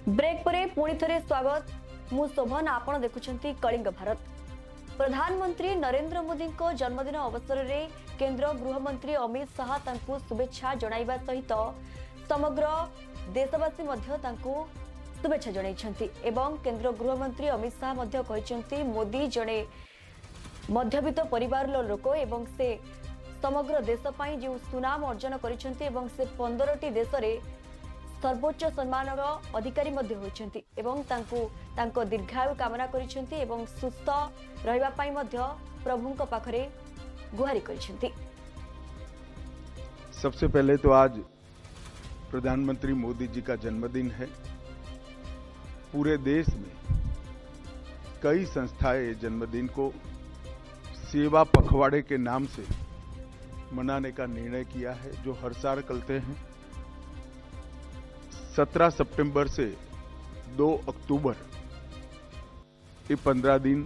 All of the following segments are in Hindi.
ब्रेक परे पुणी थरे स्वागत मु शोभन आपण देखुछंती कलिंग भारत। प्रधानमंत्री नरेंद्र मोदी को जन्मदिन अवसर में केंद्र गृहमंत्री अमित शाह तांकु शुभेच्छा जणाइबा सहित समग्र देशवासी मध्य तांकु शुभेच्छा जणाइछंती एवं केंद्र गृहमंत्री अमित शाह मध्य कहिछंती मोदी जणे मध्यवित्त परिवार लोक एवं से समग्र देश पई जो सुनाम अर्जन करिछंती एवं से 15टी देश रे सर्वोच्च सम्मान अधिकारी मध्य होइछंती एवं तांको दीर्घायु कामना करिछंती एवं सुस्थ रहिबा पई मध्य प्रभुंक पाखरे गुहारी करिछंती। सबसे पहले तो आज प्रधानमंत्री मोदी जी का जन्मदिन है। पूरे देश में कई संस्थाएं जन्मदिन को सेवा पखवाड़े के नाम से मनाने का निर्णय किया है, जो हर साल करते हैं। 17 सितंबर से 2 अक्टूबर ये 15 दिन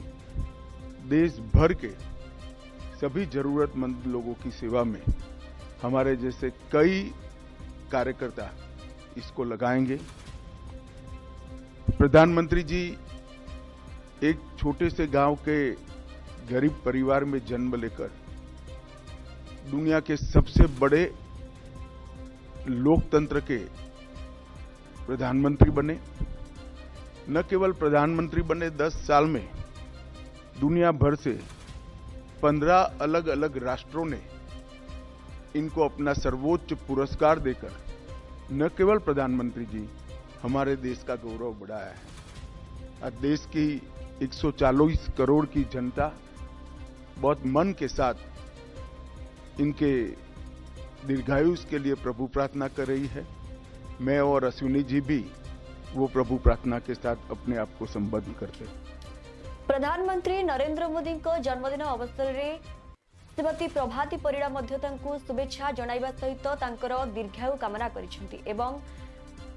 देश भर के सभी जरूरतमंद लोगों की सेवा में हमारे जैसे कई कार्यकर्ता इसको लगाएंगे। प्रधानमंत्री जी एक छोटे से गांव के गरीब परिवार में जन्म लेकर दुनिया के सबसे बड़े लोकतंत्र के प्रधानमंत्री बने। न केवल प्रधानमंत्री बने, 10 साल में दुनिया भर से 15 अलग अलग राष्ट्रों ने इनको अपना सर्वोच्च पुरस्कार देकर न केवल प्रधानमंत्री जी हमारे देश का गौरव बढ़ाया है। आज देश की 140 करोड़ की जनता बहुत मन के साथ इनके दीर्घायुष के लिए प्रभु प्रार्थना कर रही है। मैं और अश्विनी जी भी वो प्रभु प्रार्थना के साथ अपने आप को संबद्ध करते हैं। प्रधानमंत्री नरेंद्र मोदी को जन्मदिन अवसर में श्रीमती प्रभाती परिड़ा मध्य तांकु शुभेच्छा जणाइबा सहित तांकर दीर्घायु कामना करिसेंती एवं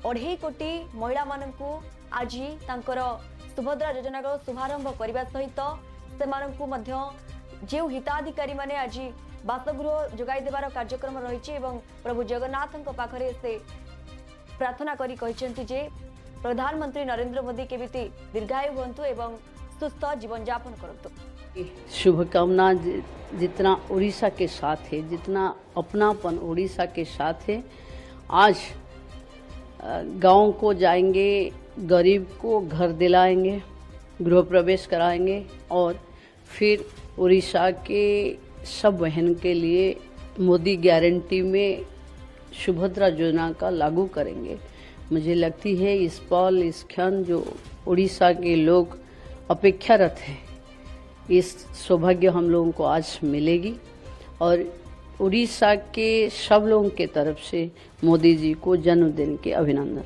2.5 कोटी महिला माननकु आज तांकर सुभद्रा योजना को शुभारंभ करने सहित सेमाननकु मध्य जे हिताधिकारी माने आज बासगृह जोगाई देवार कार्यक्रम रही एवं प्रभु जगन्नाथ पाखरे से प्रार्थना करी कहिसेंती जे प्रधानमंत्री नरेंद्र मोदी केमिति दीर्घायु हुंतु एवं सुस्थ जीवन यापन करतु। शुभकामना जितना उड़ीसा के साथ है, जितना अपनापन उड़ीसा के साथ है। आज गांव को जाएंगे, गरीब को घर दिलाएंगे, गृह प्रवेश कराएंगे और फिर उड़ीसा के सब बहन के लिए मोदी गारंटी में सुभद्रा योजना का लागू करेंगे। मुझे लगती है इस पल इस क्षण जो उड़ीसा के लोग अपेक्षारत हैं, इस सौभाग्य हम लोगों को आज मिलेगी और उड़ीसा के सब लोगों के तरफ से मोदी जी को जन्मदिन के अभिनंदन।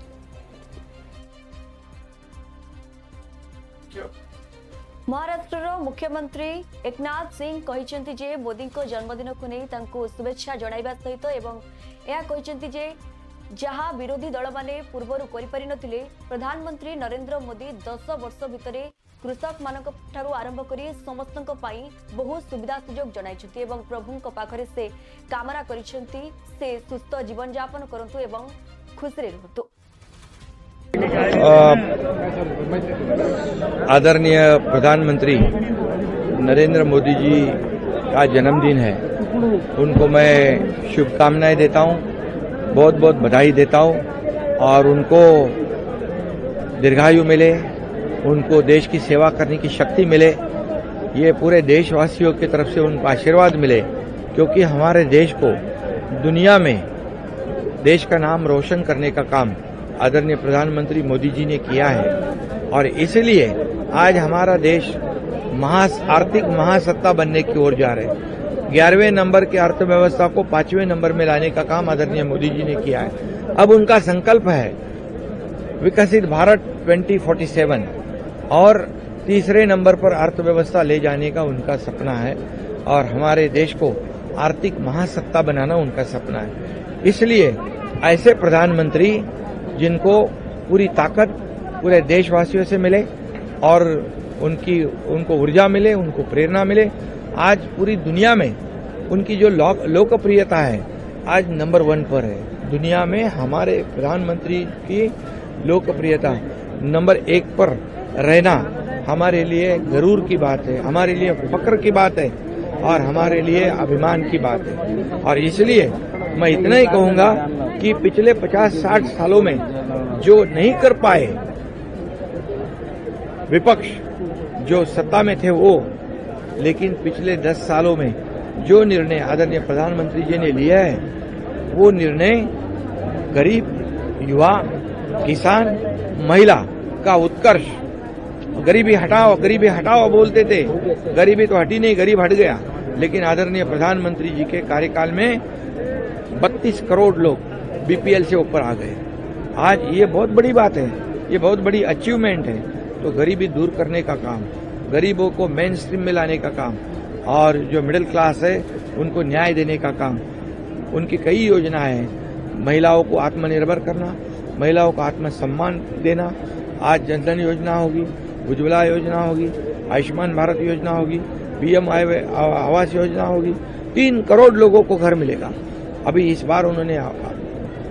महाराष्ट्र मुख्यमंत्री एकनाथ सिंह कहिसेंती जे मोदी को जन्मदिन को नहीं तांको शुभेच्छा जणाइबा सहित एवं यह कहिसेंती जे जहा विरोधी दल माने पूर्वरु करि पारि नथिले प्रधानमंत्री नरेंद्र मोदी 10 वर्ष भितरे कृषक मानक ठारू आरंभ करी समस्तक पई बहुत सुविधा सुजोग जणाइछंती एवं प्रभुंक पाखरे से कामना करिसेंती से सुस्थ जीवन यापन करंतु एवं खुश रहतु। आदरणीय प्रधानमंत्री नरेंद्र मोदी जी का जन्मदिन है, उनको मैं शुभकामनाएं देता हूं, बहुत बहुत बधाई देता हूं और उनको दीर्घायु मिले, उनको देश की सेवा करने की शक्ति मिले, ये पूरे देशवासियों की तरफ से उनको आशीर्वाद मिले, क्योंकि हमारे देश को दुनिया में देश का नाम रोशन करने का काम आदरणीय प्रधानमंत्री मोदी जी ने किया है और इसलिए आज हमारा देश आर्थिक महासत्ता बनने की ओर जा रहे हैं। 11वें नंबर की अर्थव्यवस्था को 5वें नंबर में लाने का काम आदरणीय मोदी जी ने किया है। अब उनका संकल्प है विकसित भारत 2047 और तीसरे नंबर पर अर्थव्यवस्था ले जाने का उनका सपना है और हमारे देश को आर्थिक महासत्ता बनाना उनका सपना है। इसलिए ऐसे प्रधानमंत्री जिनको पूरी ताकत पूरे देशवासियों से मिले और उनको ऊर्जा मिले, उनको प्रेरणा मिले। आज पूरी दुनिया में उनकी जो लोकप्रियता है आज नंबर 1 पर है। दुनिया में हमारे प्रधानमंत्री की लोकप्रियता नंबर 1 पर रहना हमारे लिए गरूर की बात है, हमारे लिए फक्र की बात है और हमारे लिए अभिमान की बात है। और इसलिए मैं इतना ही कहूंगा कि पिछले 50-60 सालों में जो नहीं कर पाए विपक्ष, जो सत्ता में थे वो, लेकिन पिछले 10 सालों में जो निर्णय आदरणीय प्रधानमंत्री जी ने लिया है वो निर्णय गरीब, युवा, किसान, महिला का उत्कर्ष। गरीबी हटाओ बोलते थे, गरीबी तो हटी नहीं, गरीब हट गया। लेकिन आदरणीय प्रधानमंत्री जी के कार्यकाल में 32 करोड़ लोग बीपीएल से ऊपर आ गए। आज ये बहुत बड़ी बात है, ये बहुत बड़ी अचीवमेंट है। तो गरीबी दूर करने का काम, गरीबों को मेन स्ट्रीम में लाने का काम और जो मिडिल क्लास है उनको न्याय देने का काम, उनकी कई योजनाएं हैं। महिलाओं को आत्मनिर्भर करना, महिलाओं को आत्मसम्मान देना। आज जनधन योजना होगी, उज्ज्वला योजना होगी, आयुष्मान भारत योजना होगी, पीएम आवास योजना होगी। 3 करोड़ लोगों को घर मिलेगा। अभी इस बार उन्होंने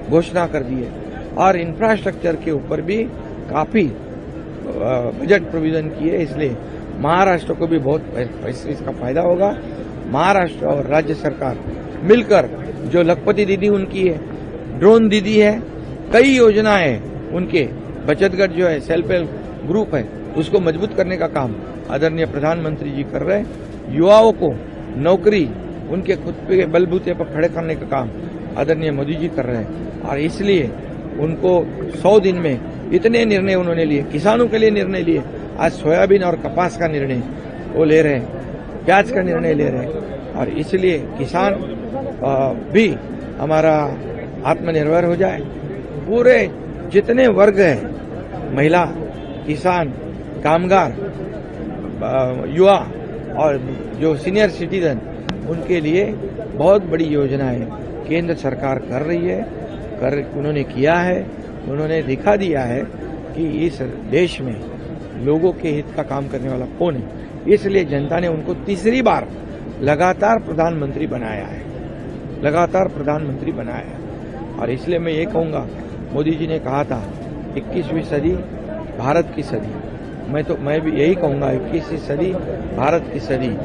घोषणा कर दी है। और इंफ्रास्ट्रक्चर के ऊपर भी काफी बजट प्रोविजन किए, इसलिए महाराष्ट्र को भी बहुत इसका फायदा होगा। महाराष्ट्र और राज्य सरकार मिलकर, जो लखपति दीदी उनकी है, ड्रोन दीदी है, कई योजनाएं उनके, बचत गट जो है, सेल्फ हेल्प ग्रुप है, उसको मजबूत करने का काम आदरणीय प्रधानमंत्री जी कर रहे हैं। युवाओं को नौकरी, उनके खुद के बलबूते पर खड़े करने का काम आदरणीय मोदी जी कर रहे हैं। और इसलिए उनको 100 दिन में इतने निर्णय उन्होंने लिए, किसानों के लिए निर्णय लिए। आज सोयाबीन और कपास का निर्णय वो ले रहे हैं, प्याज का निर्णय ले रहे हैं। और इसलिए किसान भी हमारा आत्मनिर्भर हो जाए। पूरे जितने वर्ग हैं, महिला, किसान, कामगार, युवा और जो सीनियर सिटीजन, उनके लिए बहुत बड़ी योजनाएं केंद्र सरकार कर रही है, उन्होंने किया है। उन्होंने दिखा दिया है कि इस देश में लोगों के हित का काम करने वाला कौन है। इसलिए जनता ने उनको तीसरी बार लगातार प्रधानमंत्री बनाया है, लगातार प्रधानमंत्री बनाया है। और इसलिए मैं ये कहूंगा, मोदी जी ने कहा था 21वीं सदी भारत की सदी, मैं भी यही कहूंगा 21वीं सदी भारत की सदी,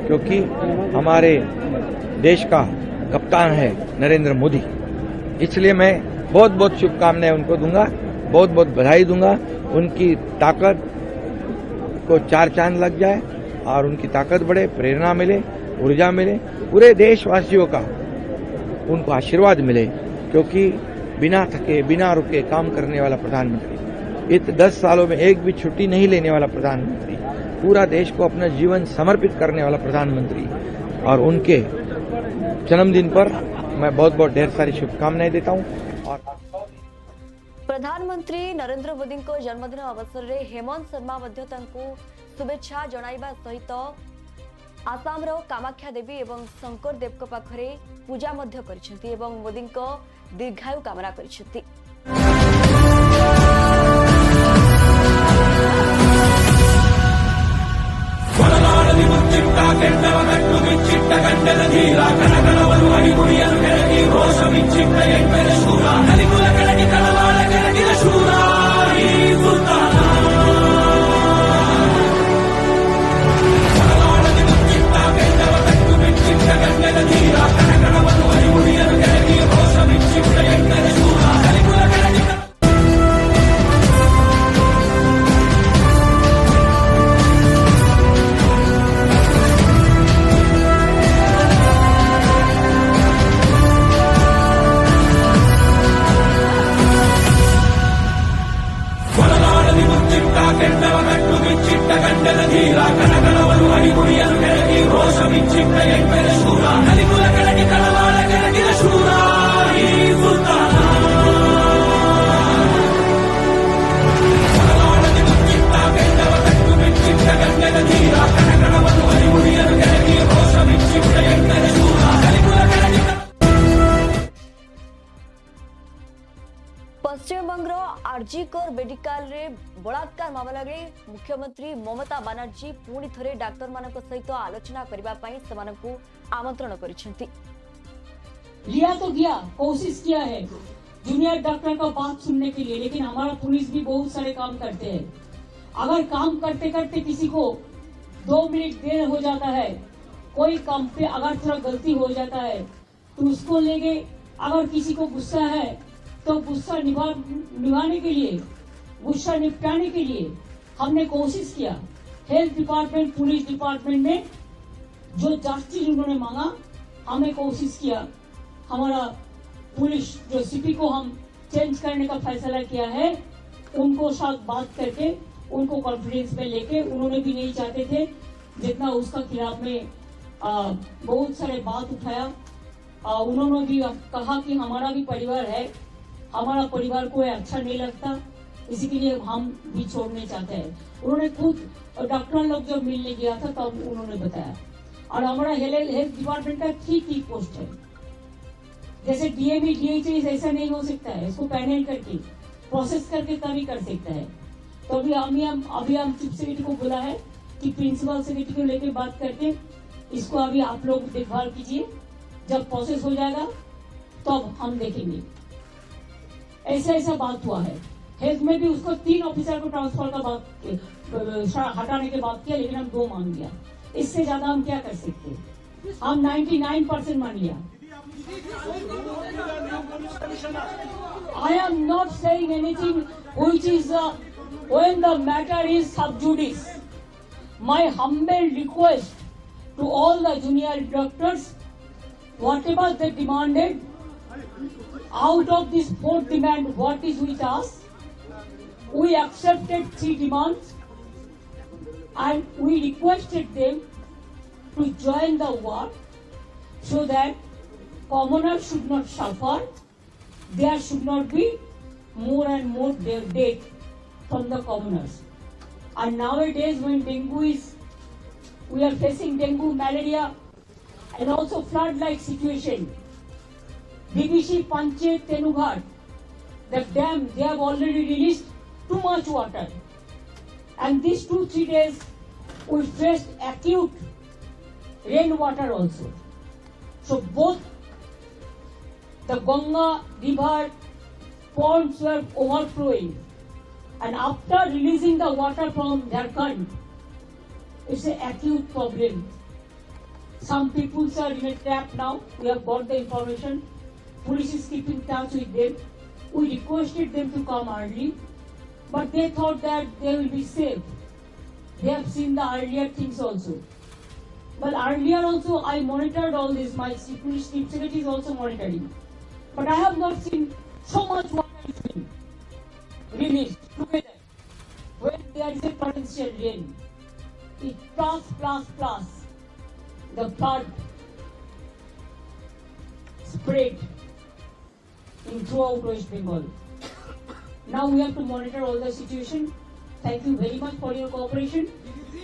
क्योंकि हमारे देश का कप्तान है नरेंद्र मोदी। इसलिए मैं बहुत बहुत शुभकामनाएं उनको दूंगा, बहुत बहुत बधाई दूंगा। उनकी ताकत को 4 चांद लग जाए और उनकी ताकत बढ़े, प्रेरणा मिले, ऊर्जा मिले, पूरे देशवासियों का उनको आशीर्वाद मिले। क्योंकि बिना थके, बिना रुके काम करने वाला प्रधानमंत्री, इत 10 सालों में एक भी छुट्टी नहीं लेने वाला प्रधानमंत्री, पूरा देश को अपना जीवन समर्पित करने वाला प्रधानमंत्री। और उनके जन्मदिन पर मैं बहुत बहुत ढेर सारी शुभकामनाएं देता हूं। और प्रधानमंत्री नरेंद्र मोदी जन्मदिन अवसर में हेमंत शर्मा शुभेच्छा जणाइबा सहित आसाम कामाख्या देवी एवं शंकर देव पाखरे पूजा एवं मोदी दीर्घायु कामना करिसेंती। पश्चिम बंग आरजीकर मेडिकल रे बलात्कार मामला रे मुख्यमंत्री ममता बनर्जी पुणी थरे डाक्टर मानक सहित आलोचना करबा पई समानकु आमंत्रण करिसेंती। लिया तो गया, कोशिश किया है, जूनियर डॉक्टर का बात सुनने के लिए, लेकिन हमारा पुलिस भी बहुत सारे काम करते हैं। अगर काम करते करते किसी को 2 मिनट देर हो जाता है, कोई काम पे अगर थोड़ा गलती हो जाता है तो उसको लेके, अगर किसी को गुस्सा है तो गुस्सा निभाने के लिए, गुस्सा निपटाने के लिए हमने कोशिश किया। हेल्थ डिपार्टमेंट, पुलिस डिपार्टमेंट में जो जस्टिस उन्होंने मांगा, हमें कोशिश किया। हमारा पुलिस जो सीपी को हम चेंज करने का फैसला किया है, उनको साथ बात करके उनको कॉन्फ्रेंस में लेके, उन्होंने भी नहीं चाहते थे जितना उसका खिलाफ में बहुत सारे बात उठाया। उन्होंने भी कहा कि हमारा भी परिवार है, हमारा परिवार को अच्छा नहीं लगता, इसी के लिए हम भी छोड़ने चाहते हैं। उन्होंने खुद डॉक्टर लोग जब मिलने गया था तब उन्होंने बताया। और हमारा हेल्थ डिपार्टमेंट का 3 पोस्ट है, जैसे डीएमई डीएचएस ऐसा नहीं हो सकता है, इसको पैनल करके प्रोसेस करके तभी कर सकता है। तो अभी हम चीफ सेक्रेटरी को बोला है कि प्रिंसिपल सेक्रेटरी को लेकर बात करके इसको अभी आप लोग देखभाल कीजिए, जब प्रोसेस हो जाएगा तब हम देखेंगे। ऐसा बात हुआ है। हेल्थ में भी उसको 3 ऑफिसर को ट्रांसफर का बात हटाने के बात किया, लेकिन हम 2 मांग लिया। इससे ज्यादा हम क्या कर सकते? हम 99% मान लिया। I am not saying anything which is when the matter is sub judice. My humble request to all the junior doctors, whatever they demanded, out of this 4th demand, what is with us? We accepted 3 demands and we requested them to join the war so that commoners should not suffer. There should not be more and more death from the commoners. And nowadays when we are facing dengue, malaria and also flood-like situation. BBC Panchayat Tenughat, the dam, they have already released too much water. And these 2-3 days we faced acute rainwater also. So both the Ganga river ponds were overflowing, and after releasing the water from Jharkhand, it's an acute problem. Some people are in a trap now. We have got the information. Police is keeping touch with them. We requested them to come early, but they thought that they will be safe. They have seen the earlier things also. But earlier also I monitored all this. My police chief secretary is also monitoring. But I have not seen so much water being released together when there is a potential rain. It plus the flood spread throughout West Bengal. Now we have to monitor all the situation. Thank you very much for your cooperation.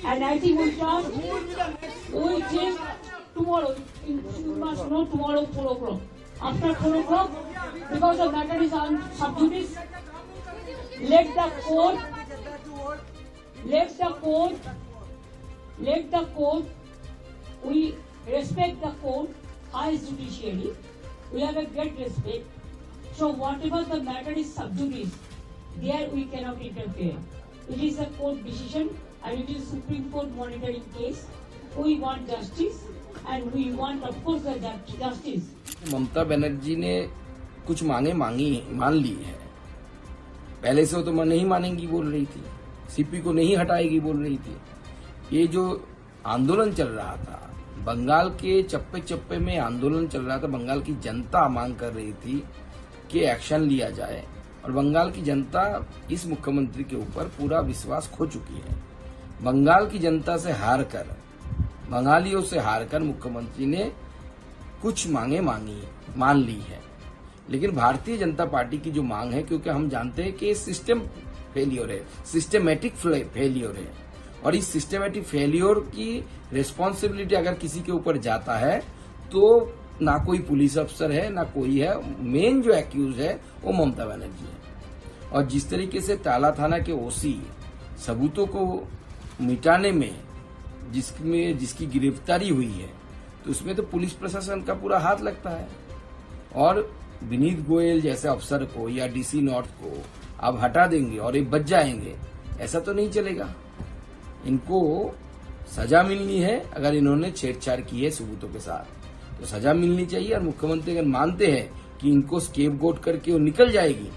And I think we'll change tomorrow. You must know tomorrow 4 o'clock. After 4 o'clock, because the matter is on sub judice, let the court, we respect the court, highest judiciary. We have a great respect. So whatever the matter is sub judice, there we cannot interfere. It is a court decision and it is Supreme Court monitoring case. We want justice and we want of course the justice. Mamata Banerjee ने कुछ मान ली है। पहले से तो नहीं मानेंगी बोल रही थी, सीपी को नहीं हटाएगी बोल रही थी। ये जो आंदोलन चल रहा था, बंगाल के चप्पे चप्पे में आंदोलन चल रहा था, बंगाल की जनता मांग कर रही थी कि एक्शन लिया जाए, और बंगाल की जनता इस मुख्यमंत्री के ऊपर पूरा विश्वास खो चुकी है। बंगाल की जनता से हारकर, बंगालियों से हारकर मुख्यमंत्री ने कुछ मान ली है। लेकिन भारतीय जनता पार्टी की जो मांग है, क्योंकि हम जानते हैं कि सिस्टम फेलियर है, सिस्टमेटिक फेलियर है, और इस सिस्टमेटिक फेलियर की रिस्पॉन्सिबिलिटी अगर किसी के ऊपर जाता है तो ना कोई पुलिस अफसर है ना कोई है। मेन जो एक्यूज है वो ममता बनर्जी है। और जिस तरीके से टाला थाना के ओसी सबूतों को मिटाने में जिसकी गिरफ्तारी हुई है, तो उसमें तो पुलिस प्रशासन का पूरा हाथ लगता है। और विनीत गोयल जैसे अफसर को या डीसी नॉर्थ को आप हटा देंगे और ये बच जाएंगे, ऐसा तो नहीं चलेगा। इनको सजा मिलनी है। अगर इन्होंने छेड़छाड़ की है सबूतों के साथ तो सजा मिलनी चाहिए। और मुख्यमंत्री अगर मानते हैं कि इनको स्केपगोट करके वो निकल जाएगी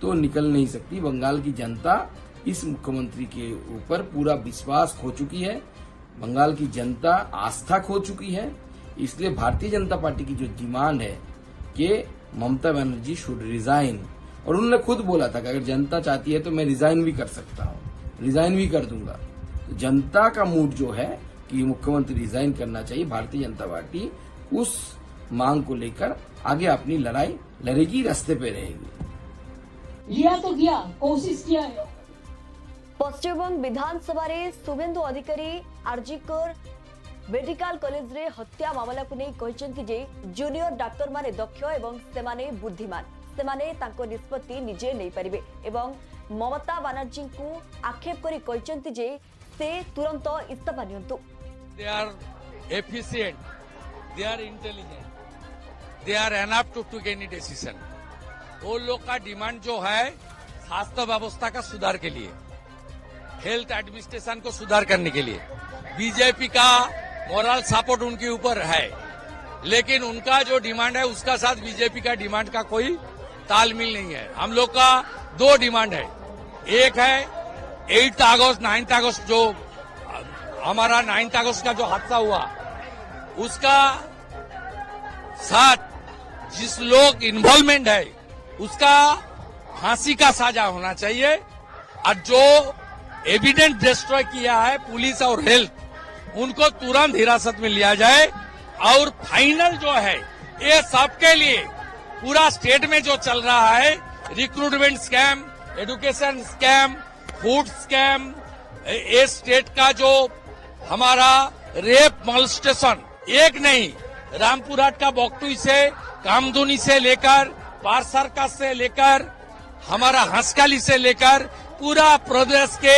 तो निकल नहीं सकती। बंगाल की जनता इस मुख्यमंत्री के ऊपर पूरा विश्वास खो चुकी है। बंगाल की जनता आस्था खो चुकी है। इसलिए भारतीय जनता पार्टी की जो डिमांड है कि ममता बनर्जी शुड रिजाइन, और उन्होंने खुद बोला था कि अगर जनता चाहती है तो मैं रिजाइन भी कर सकता हूँ, रिजाइन भी कर दूंगा। तो जनता का मूड जो है कि मुख्यमंत्री रिजाइन करना चाहिए, भारतीय जनता पार्टी उस मांग को लेकर आगे अपनी लड़ाई लड़ेगी, रास्ते पे रहेगी। लिया तो किया, कोशिश किया है। पश्चिमबंग विधानसभा रे शुभेन्दु अधिकारी आरजीकर मेडिकल कॉलेज रे हत्या मामला को नहीं कहते जे जूनियर डाक्टर माने दक्ष एवं सेमाने बुद्धिमान, सेमाने तांको निष्पत्ति निजे नहीं पारिबे एवं ममता बनर्जी को आक्षेप करी कहते जे से तुरंत इस्तीफा नियंतु। They are efficient, they are intelligent, they are enough to take any decision. वो लोग का डिमांड जो है स्वास्थ्य व्यवस्था का सुधार के लिए, हेल्थ एडमिनिस्ट्रेशन को सुधार करने के लिए, बीजेपी का मोरल सपोर्ट उनके ऊपर है, लेकिन उनका जो डिमांड है उसका साथ बीजेपी का डिमांड का कोई तालमेल नहीं है। हम लोग का दो डिमांड है, एक है 8 अगस्त 9 अगस्त जो हमारा 9 अगस्त का जो हादसा हुआ उसका साथ जिस लोग इन्वॉल्वमेंट है उसका फांसी का सजा होना चाहिए, और जो एविडेंस डिस्ट्रॉय किया है पुलिस और हेल्थ उनको तुरंत हिरासत में लिया जाए। और फाइनल जो है ये सबके लिए पूरा स्टेट में जो चल रहा है recruitment scam, education scam, food scam, ये स्टेट का जो हमारा रेप मोलेस्टेशन, एक नहीं रामपुरहाट का बॉक्टुई से कामधुनी से लेकर पारसरका से लेकर हमारा हंसकाली से लेकर पूरा प्रदेश के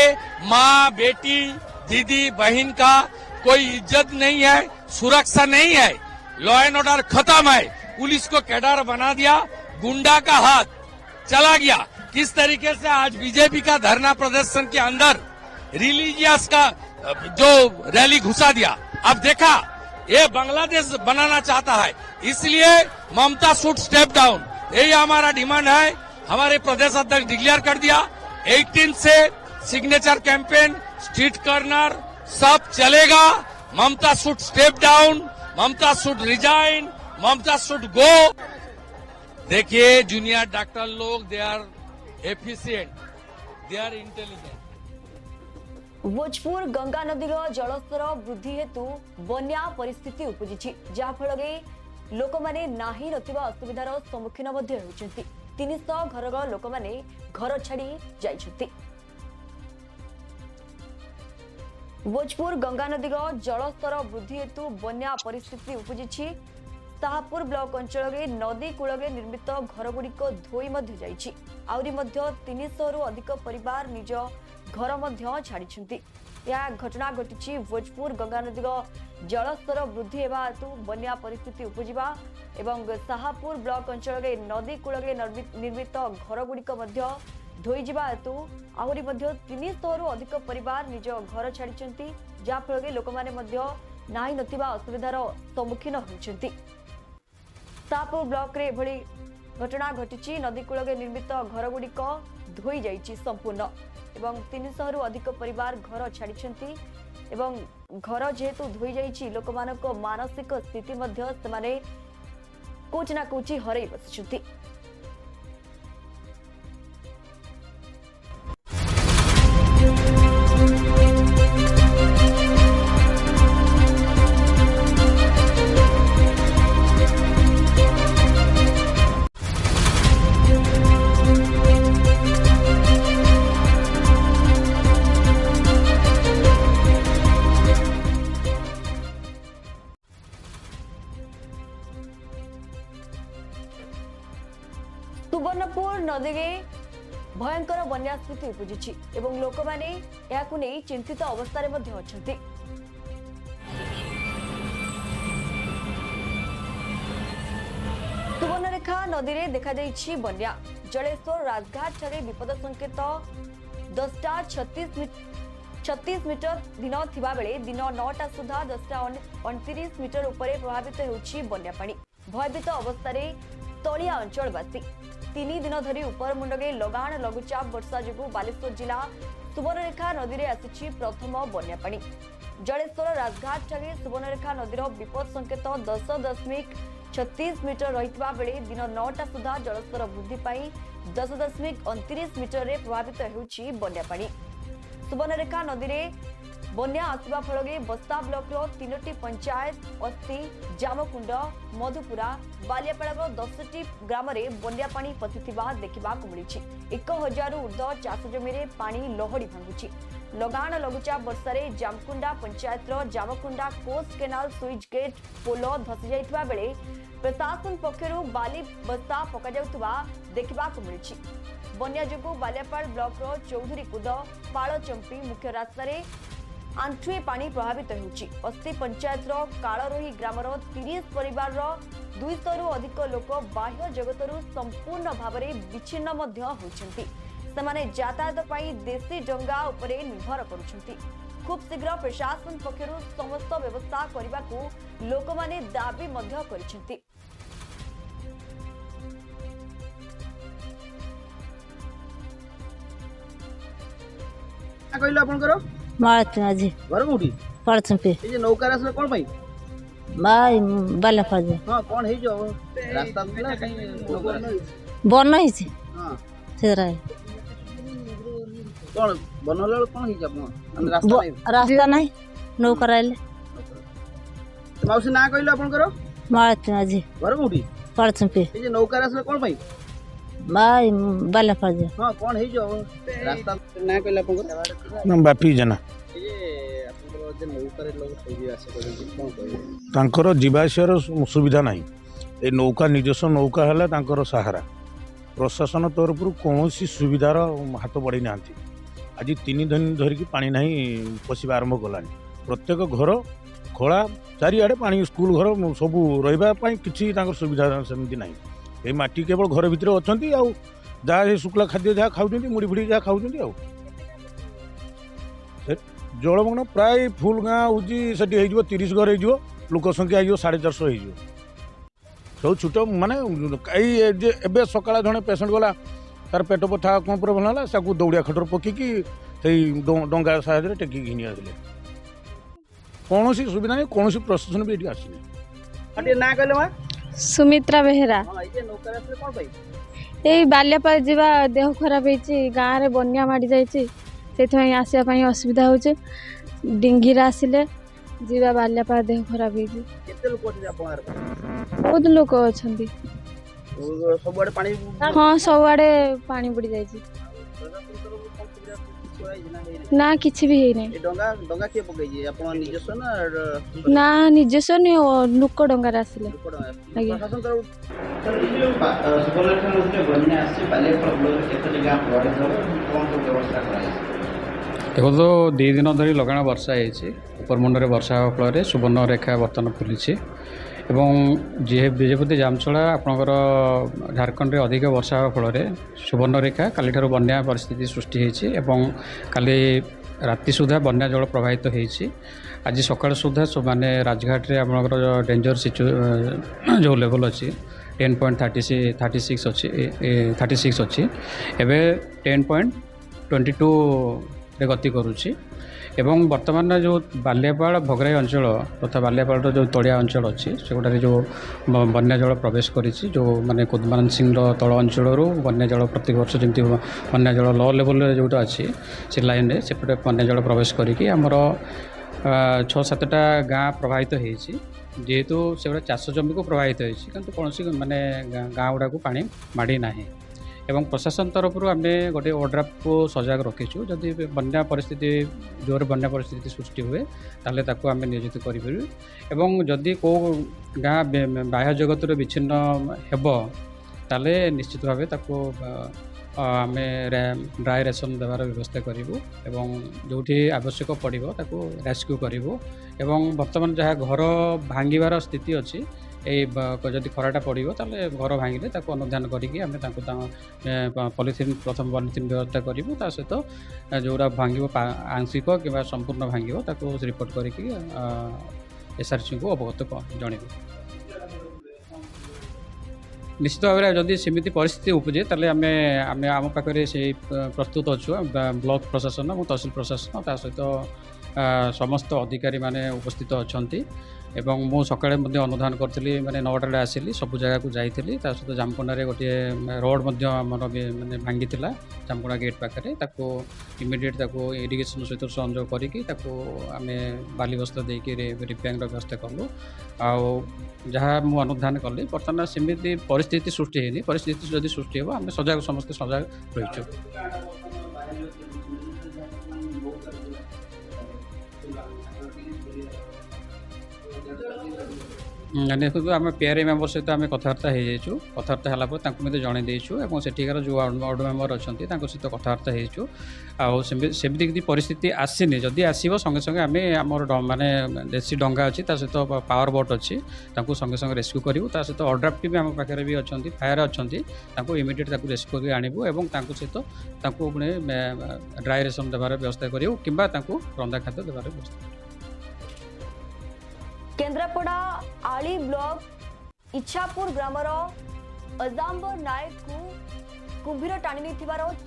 माँ बेटी दीदी बहन का कोई इज्जत नहीं है, सुरक्षा नहीं है, लॉ एंड ऑर्डर खत्म है, पुलिस को कैडर बना दिया, गुंडा का हाथ चला गया। किस तरीके से आज बीजेपी का धरना प्रदर्शन के अंदर रिलीजियस का जो रैली घुसा दिया। अब देखा ये बांग्लादेश बनाना चाहता है, इसलिए ममता शुड स्टेप डाउन, यही हमारा डिमांड है। हमारे प्रदेश अध्यक्ष डिक्लेयर कर दिया 18 से सिग्नेचर कैंपेन, स्ट्रीट कॉर्नर सब चलेगा। Mamata should step down, Mamata should resign, Mamata should go. देखिए जूनियर डॉक्टर लोग they are efficient, they are intelligent. Bhojpur Ganga नदी जलस्तर वृद्धि हेतु बन्या परिस्थिति उपजी, जहाँफल लोक मैंने नाही नथिबा असुविधार सम्मुखीन 300 घर लोक मैंने घर छाड़ी जाइछंती। भोजपुर गंगा नदी जलस्तर वृद्धि हेतु बन्या परिस्थिति उपजी। शाहपुर ब्लॉक अंचल नदी कूल निर्मित घरगुड़िक धोई जाइछि। आउरी मध्य 300 रु अधिक परिवार निज घर छाड़ी। यह घटना घटी भोजपुर गंगा नदी जलस्तर वृद्धि हेबा हेतु बन्या परिस्थिति उपजिबा एवं शाहपुर ब्लॉक अंचल नदी कूल निर्मित घरगुड़िक धोई जिबा हेतु आहुरी 300 रु अधिक परिवार निज घर छाड़ी, जहाँफल लोक मैंने नाही नथिबा असुविधार सम्मुखीन होइछंती। शाहपुर ब्लॉक रे एभली घटना घटी। नदी कूल निर्मित घरगुड़िक धोई जाइछि संपूर्ण एवं 300 रु अधिक परिवार घर छाड़ी एवं घर जेहेतु धोई जाइछि लोकमानक मानसिक स्थिति मध्य सेमाने कुछ ना कुछ हरई बसिछंती। सुवर्णपुर नदी भयंकर बन्या स्थिति उपजी एवं लोक मैंने यहां नहीं चिंतित अवस्था मध्ये अछंती। सुवर्णरेखा नदी में देखा बन्या जलेश्वर राजघाट ठारे विपद संकेत 10:36 मीटर दिन थिबा बेले दिन 9टा सुधा 10:29 मीटर उपरे प्रभावित होउछि बन्या पानी। भयभीत अवस्था तलिया अंचलवासी 3 दिन धरी उपर मुंडे लगाण लघुचाप वर्षा जोगु बालेश्वर जिला सुवर्णरेखा नदी में आसिछि प्रथम बन्या पानी। जलेश्वर राजघाट ठारे सुवर्णरेखा नदीर विपद संकेत 10.36 मीटर रहितबा बेले दिन 9टा सुधा जलस्तर वृद्धि पाई 10.29 मीटर रे प्रभावित होउछि बन्या पानी। सुवर्णरेखा नदी में बन्या आसवा फल बस्ता ब्लॉक 3टी पंचायत अस्थि जामकुंड मधुपुरा बालियापाड़ा 10टी ग्राम में बन्या पानी पशिथिबा देखा मिली। 1000 ऊर्ध्व चाष जमी में पानी लहड़ी भांगुची। लगाण लघुचाप वर्षा Jamkunda panchayat Jamkunda coast canal switch gate pole धसी जाइथिबा बेले प्रशासन पक्षरु बाली बस्ता पका जाउथबा देखा मिली। बन्या जोगु बालियापाड़ ब्लॉक चौधरी कुद पालचंपी मुख्य रास्ता आंठुए पानी प्रभावित होउछि। अस्थि पंचायत कालरोही ग्रामर 30 परिवार 200 रु अधिक लोक बाह्य जगतरु संपूर्ण भाव में विच्छिन्न होइछन्ति। सेमाने यातायात पाई देशी डंगा उपरे निर्भर करुछन्ति। खूब शीघ्र प्रशासन पक्षरु समस्त व्यवस्था करबाकू लोकमाने दाबी मध्य करिछन्ति। कहलो आपनकर मारत माझे घर कोठी पड़चंपे ए जे नौका रास्ता कोन भाई भाई बाला फज हां कोन हे जो रास्ता मिला कहीं नौका बन नहीं छे हां तेरा कोन बनला कोन हे अपन रास्ता नहीं रास्ता नहीं नौकर आइले मौसी ना कहलो आपनकर मारत माझे घर कोठी पड़चंपे ए जे नौका रास्ता कोन भाई भाई बाला फज हां कोन हे जो रास्ता ना कहलो आपनकर ना बापी जना ए जे आपनकर जे नौका रे लोग सही आसे कोन कहबे तांकर जीवाशयर सुविधा नहीं ए नौका ନିଜସ୍ୱ नौका है तांकर सहारा प्रशासन तरफ कौन सुविधार हाथ बढ़ी ना आज 3 दिन धरिकी पानी नहीं पशिबा आरंभ कलानी प्रत्येक घर खोला चारिआडे पानी स्कूल घर सब रही किसी सुविधा सेमती ना ये माटी केवल घर भितर अच्छा जहाँ शुक्ला खाद्य जहाँ खाऊँ मुड़ी फुड़ी जहाँ खाऊँ जलमग्न प्राय फुल गाँ हूँ से 30 घर हो लोक संख्या हो 450 हो सब छुट माने एबे सकाळ जड़े पेसेंट गला तार पेट बथा कौन पूरा भल है दौड़िया खटर पकिकी डंगा साहय टेक घिनी आसे कौन सुविधा नहीं कौन प्रशासन भी ये आसनी हटे ना कहलो मा सुमित्रा बेहेरा हां ए जे नौका रास्ता कोन भाई ए बाल्यापाल जीवा देह खराब होइछि गाँ रे बन्या माडी जाइछि सेथि आसिया पई असुविधा होछि डिंगीरा आसिले जीवा बाल्यापाल देह खराब होइछि केते लोक अछि आपनर बहुत लोक अछंती सब आड़े पानी हाँ सब आड़े पानी बुड़ी जाइछि ना किछि भी हेइ नै डंगा डंगा के पकई जे अपन निजस्व ना निजस्व नहीं लुक डंगार आसिले आज्ञा प्रशासन तरफ सुवर्णरेखा नदी बन्या आसी बालेश्वर ब्लॉक केते जगह प्रभावित हो कोन को व्यवस्था कराई देखो तो 2 दिन धरी लगाण वर्षा है उपरमुंडे वर्षा हवा फल सुवर्णरेखा बर्तमान फुली एवं जेहेतु जामचला आपणकर झारखंड में अधिक वर्षा हवा फल सुवर्णरेखा काली ठार बन्या परिस्थिति सृष्टि होती काली राति सुधा बन्या जल प्रवाहित होती आज सकाळ सुधा माने राजघाट रे आपणकर डेंजर जो लेवल अच्छी 10.36 अच्छी एवं 10.22 रे गति करुच्ची एवं वर्तमान जो बालियापाड़ भगराई अंचल तथा बालियापाड़ जो तलिया अंचल अच्छी से गुटारे जो बन्या जल प्रवेश करिछि जो माने कुदमान सिंह तल अंचल बन्या जल प्रति वर्ष जमी बन्या जल लो लेवल जोटा अच्छी से लाइन रे सेपटे बन्या जल प्रवेश करिकी हमर 6-7टा गाँ प्रभावित होती जेहेतु से चाष जमी को प्रभावित होती किंतु कौन माने गाँ गुड़ा को पानी माड़ी ना एवं प्रशासन तरफ आम गोटे ओड्राफ को सजग रखीचु जदि बन्या परिस्थिति जोर बन्या परिस्थिति सृष्टि हुए ताले ताको आम नियोजित करें एवं जदि को गाँ बाह्य जगत विच्छिन्न हेब ताले निश्चित भाव ताको आम ड्राई रेसन देवार व्यवस्था करूँ एवं जो आवश्यक पड़ो ताको रेस्क्यू करूँ एवं बर्तमान जहाँ घर भांगार स्थिति अच्छी जदि खराटा पड़ो ताले घर भांगे अनुधान करके पॉलिथिन प्रथम पॉलिथिन व्यवस्था करूँ ता सहित जोरा भांग आंशिक कि संपूर्ण भांग रिपोर्ट करके एसआरसी को अवगत जनइबू। निश्चित भाव में जदि सेमती परिस्थिति उपजे ताले आम पाखे से प्रस्तुत अच्छु ब्लॉक प्रशासन और तहसील प्रशासन ता सहित समस्त अधिकारी माने उपस्थित अच्छा एवं मु सकाळे अनुधान करी मैंने 9टा आसिली सब जगह को जाइली सहित जामकोंडा गोटे रोड आमर माने भांगी जामकोंडा गेट पाखे इमिडिएट इरिगेशन सहित संयोग करके आम बाली बस्ता देकी रिपेयरिंग व्यवस्था कलु जहाँ मु अनुधान कली बर्तमान सेमती परिस्थिति सृष्टि होनी परिस्थिति जदि सृष्टि हो आम सजग समस्त सजग रहीचु। देखो आम पीआरआई मेम्बर सहित आम कथबार्ता हो कथबार्ता है जन देचु और सेठिकार जो वार्ड मेम्बर अच्छा सहित कथबार्ता होमती किसी परिस्थिति आसनी जदि आसो संगे संगे आम आमर माने देसी डंगा अच्छी सहित पावर बोट अच्छी संगे संगे रेस्क्यू करूँ सहित अड्राफ्ट भी आम पाखे भी अच्छा फायर अच्छा इमिडिएट रेस्क्यू कर आणबू और सहित पुणी ड्राई रेसन देवार व्यवस्था करूँ कि रंधा खाद्य देवार व्यवस्था। केन्द्रापड़ा आली ब्लॉक इच्छापुर ग्रामर अजाम्बर नायक को कुंभीर टाणी नहीं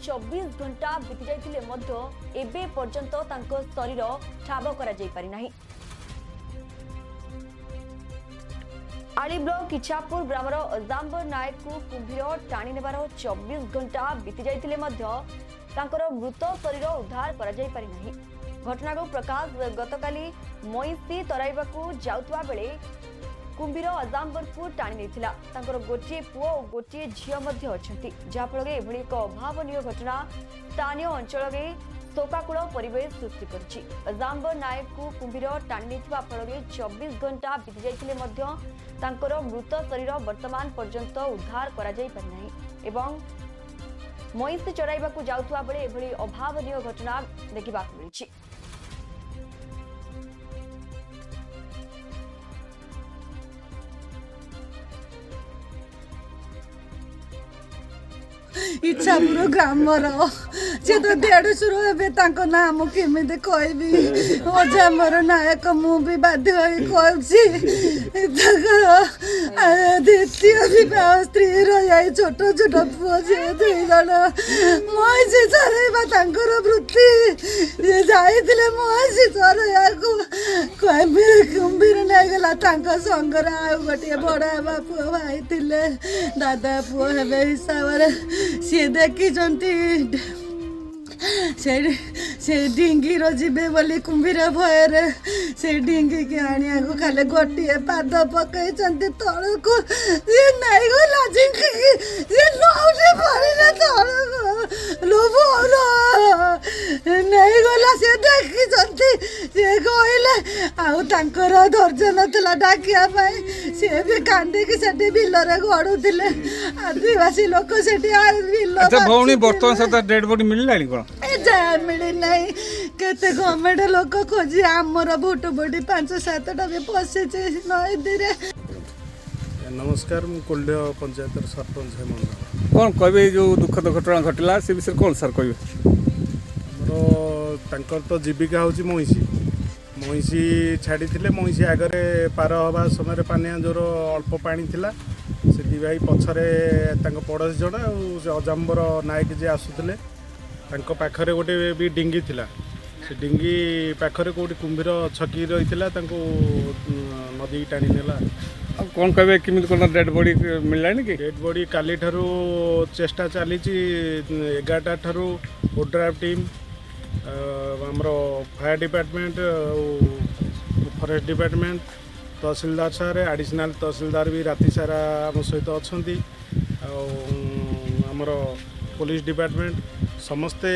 24 घंटा बीती जाइतिले मध्य एबे पर्यंत तांको शरीर ठाब करा जाई पारि नाही। आली ब्लॉक इच्छापुर ग्रामर अजाम्बर नायक को कुंभीर टाणी नेबार 24 घंटा बीती जाइतिले मध्य तांकर मृत शरीर उद्धार करा जाई पारि नाही। घटना को प्रकाश गतकाली मईसी तराइबाकू जाउतबा बेले कुंभीर अजाम्बर को टाणी नेथिला तांकर गोटे पुओ और गोटे झियो मध्य अछंती जाफल एभली एक अभावनीय घटना स्थानीय अंचल में शोकाकूल परिवेश सृष्टि करछि। अजाम्बर नायक को कुंभीर टाणी नेथिबा फल 24 घंटा बीती जाइतिले मध्य तांकर मृत शरीर वर्तमान पर्यंत उद्धार करा जाई पारि नाही एवं मईसी चराइबाकू जाउतबा बेले एभली अभावनीय घटना देखिबाकू मिलिछि। इच्छापुर ग्रामर से तो 150 नाम केमी कहबी अजाम्बर नायक मु भी बाध्य द्वितीय विवाह स्त्री रही छोट छोट पुओ झी 2 जन मईसी चरइबा वृत्ति जाइए मईसी चरइया कुंभीर नहीं गला संगर आ गोटे बड़ा पुओ भाई थे दादा पुओ हे हिसाब से देखी से डिंगी जीवे बोली कुंभीर भयर से डिंगी के आनिया को खाली गोटे पाद पकई तलक सी नहीं गला नौटे पड़े तलक लोभ नहीं गला से देखी सी कहले आर धैर्य नाला डाकिया सी भी कांदिकी से बिलरे गड़ुले आदिवासी लोक से बिल बर्तमान डेड बॉडी मिलला मिली नहीं केते गवर्नमेंट लोक खोजी आमर भोट बड़ी 5-7टा भी पशि नदी। नमस्कार मु कोल्ड पंचायत सरपंच है मंडल कौन कहे जो दुखद घटना घटला से विषय कौन सर कहे आमर तो जीविका हूँ मईसी छाड़ी मईसी आगे पार हवा समय पानिया जोर अल्प पानी थिला से पछरे पड़ोसी जन अजाम्बर नायक जी आसुले पाखरे गोटे भी डिंगी थिला से डिंगी पाखरे कोटी कुंभीर छकी रही नदी टाणी नेला। कौन कहे किमी कौन डेड बॉडी मिलला कि डेड बॉडी काली ठारू चेष्टा चली 11टा ठारू ओड्राफ टीम आमर फायर डिपार्टमेंट फॉरेस्ट डिपार्टमेंट तहसीलदार सारे एडिशनल तहसीलदार भी राति सारा आम सहित अच्छा आमर पुलिस डिपार्टमेंट समस्ते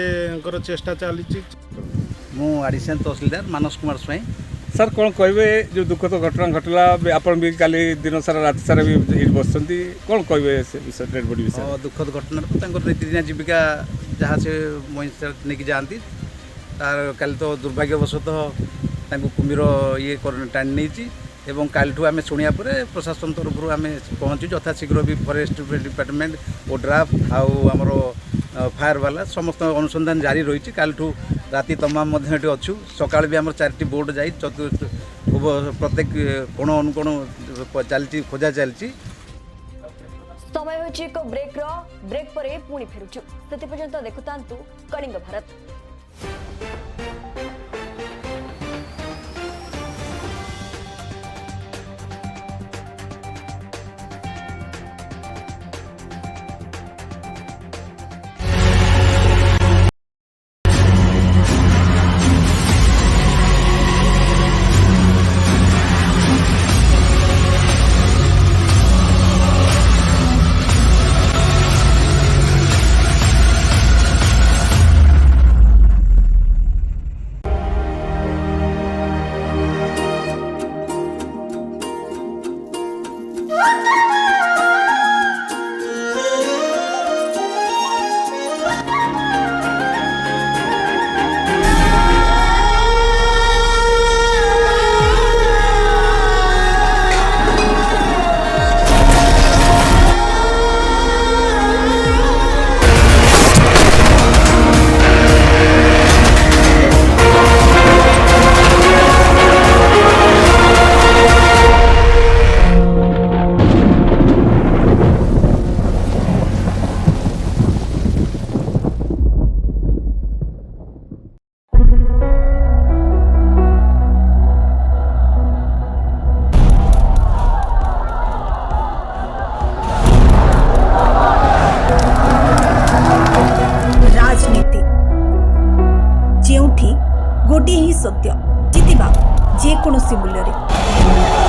चेष्टा चली। मु एडिशनल तहसीलदार मानस कुमार स्वाई। सर कौन कहे जो दुखद घटना घटला आपन भी काली दिन सारा रात सारा भी बस कौन कहे डेड बॉडी विषय दुखद घटना तो नीतिदिनिया जीविका जहाँ से मईसी नहीं जाती तार काली तो दुर्भाग्यवशतः कुंभीर ये टाणी नहीं एवं कालठू आम शुणा पर प्रशासन तरफ आम पहुँचु यथाशीघ्र भी फॉरेस्ट डिपार्टमेंट ओड्राफ आमर फायर वाला समस्त अनुसंधान जारी रही कालठू राति तमाम अच्छु सकाल भी आम 4टी बोट जा प्रत्येक कोण अनुकोण चलती खोजा चलती। समय होची एक ब्रेक परे पुणी फेरुचु सेति पर्यंत देखुतांतु कलिंग भारत। गोटे ही सत्य जितिबा जेकोसी मूल्य।